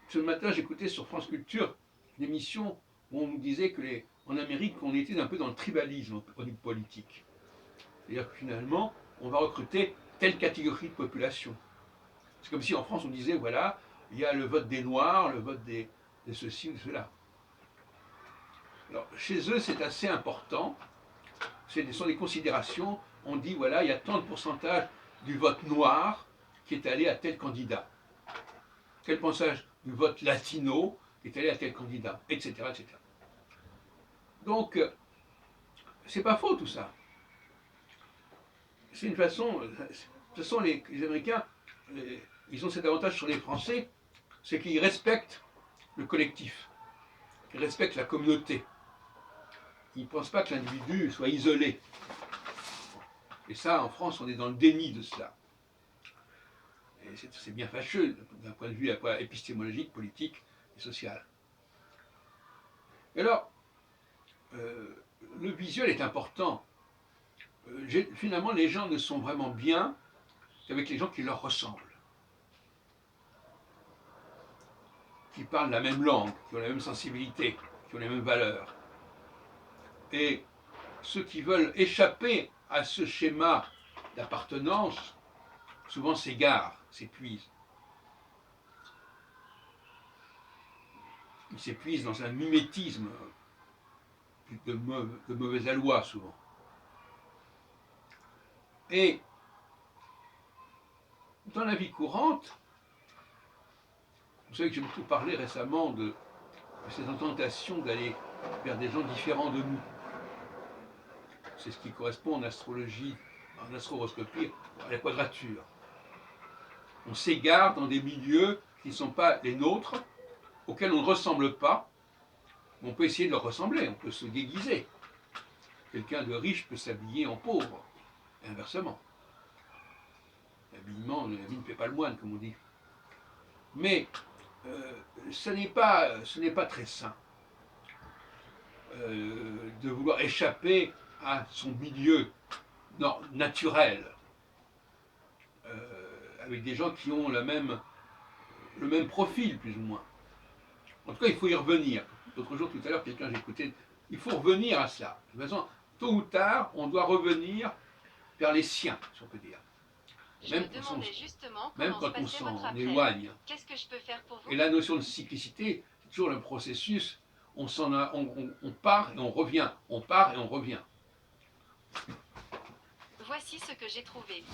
Ce matin, j'écoutais sur France Culture une émission où on nous disait que en Amérique, on était un peu dans le tribalisme au niveau politique. C'est-à-dire que finalement, on va recruter telle catégorie de population. C'est comme si en France, on disait, voilà, il y a le vote des Noirs, le vote de ceci ou de cela. Alors, chez eux, c'est assez important. Ce sont des considérations. On dit, voilà, il y a tant de pourcentage du vote noir qui est allé à tel candidat. Tel pourcentage du vote latino qui est allé à tel candidat, etc. etc. Donc, c'est pas faux tout ça. C'est une façon. De toute façon, les Américains, ils ont cet avantage sur les Français, c'est qu'ils respectent le collectif, ils respectent la communauté. Ils ne pensent pas que l'individu soit isolé. Et ça, en France, on est dans le déni de cela. Et c'est bien fâcheux d'un point de vue épistémologique, politique et social. Et alors, le visuel est important. Finalement, les gens ne sont vraiment bien qu'avec les gens qui leur ressemblent, qui parlent la même langue, qui ont la même sensibilité, qui ont les mêmes valeurs. Et ceux qui veulent échapper à ce schéma d'appartenance, souvent s'égarent, s'épuisent. Ils s'épuisent dans un mimétisme de mauvais aloi, souvent. Et dans la vie courante, vous savez que j'ai beaucoup parlé récemment de cette tentation d'aller vers des gens différents de nous. C'est ce qui correspond en astrologie, en astroroscopie, à la quadrature. On s'égare dans des milieux qui ne sont pas les nôtres, auxquels on ne ressemble pas. On peut essayer de leur ressembler, on peut se déguiser. Quelqu'un de riche peut s'habiller en pauvre, et inversement. L'habillement, la vie ne fait pas le moine, comme on dit. Mais ce n'est pas très sain de vouloir échapper à son milieu naturel, avec des gens qui ont le même profil, plus ou moins. En tout cas, il faut y revenir. L'autre jour, tout à l'heure, quelqu'un j'écoutais, il faut revenir à cela. De toute façon, tôt ou tard, on doit revenir vers les siens, si on peut dire. Même quand on s'en éloigne. Qu'est-ce que je peux faire pour vous? Et la notion de cyclicité, c'est toujours le processus. On part et on revient. On part et on revient. Voici ce que j'ai trouvé.